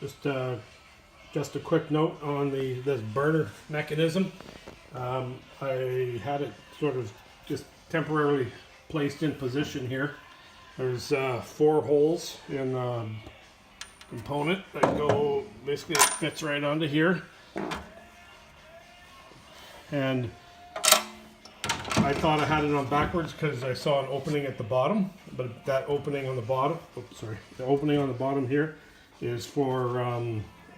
Just a quick note on this burner mechanism. I had it sort of just temporarily placed in position here. There's 4 holes in the component that go, basically it fits right onto here. And I thought I had it on backwards because I saw an opening at the bottom, but that opening on the bottom, the opening on the bottom here is for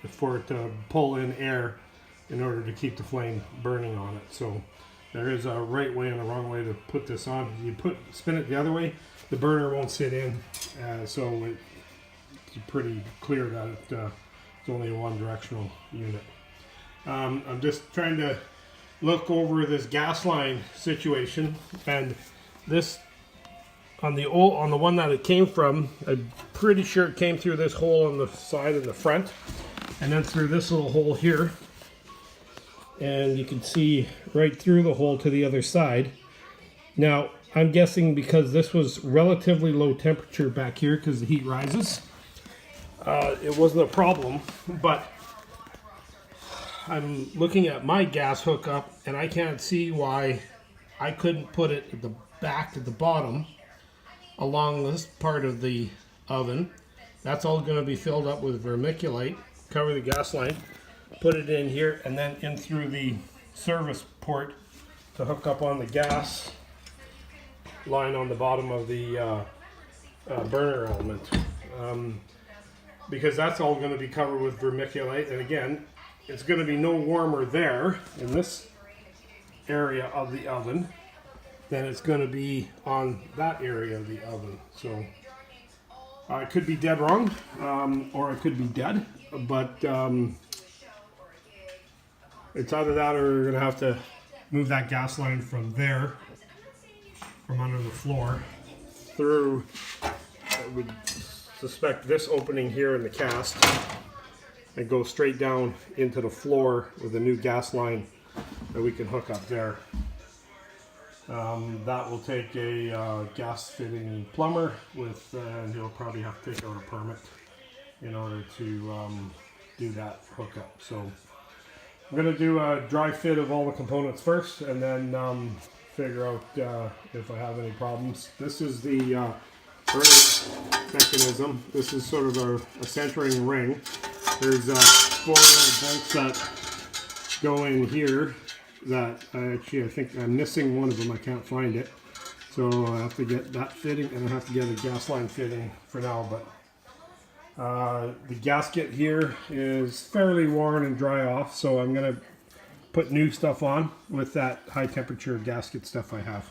it to pull in air in order to keep the flame burning on it. So there is a right way and a wrong way to put this on. If you spin it the other way, the burner won't sit in, so it's pretty clear that it's only a one-directional unit. I'm just trying to look over this gas line situation, and this on the one that it came from, I'm pretty sure it came through this hole on the side and the front, and then through this little hole here, and you can see right through the hole to the other side. Now I'm guessing because this was relatively low temperature back here because the heat rises, it wasn't a problem, but I'm looking at my gas hookup and I can't see why I couldn't put it at the back at the bottom along this part of the oven. That's all going to be filled up with vermiculite. Cover the gas line, put it in here, and then in through the service port to hook up on the gas line on the bottom of the burner element. Because that's all going to be covered with vermiculite, and again, it's going to be no warmer there in this area of the oven than it's going to be on that area of the oven. So I could be dead wrong, or I could be dead, but it's either that or we're going to have to move that gas line from there, from under the floor, through, I would suspect, this opening here in the cast, and go straight down into the floor with a new gas line that we can hook up there. That will take a gas fitting plumber and he'll probably have to take out a permit in order to do that hookup. So I'm going to do a dry fit of all the components first, and then figure out if I have any problems. This is the burner mechanism. This is sort of a centering ring. There's 4 bolts that go in here that I think I'm missing one of them. I can't find it. So I have to get that fitting, and I have to get a gas line fitting for now. But the gasket here is fairly worn and dry off, so I'm going to put new stuff on with that high temperature gasket stuff I have.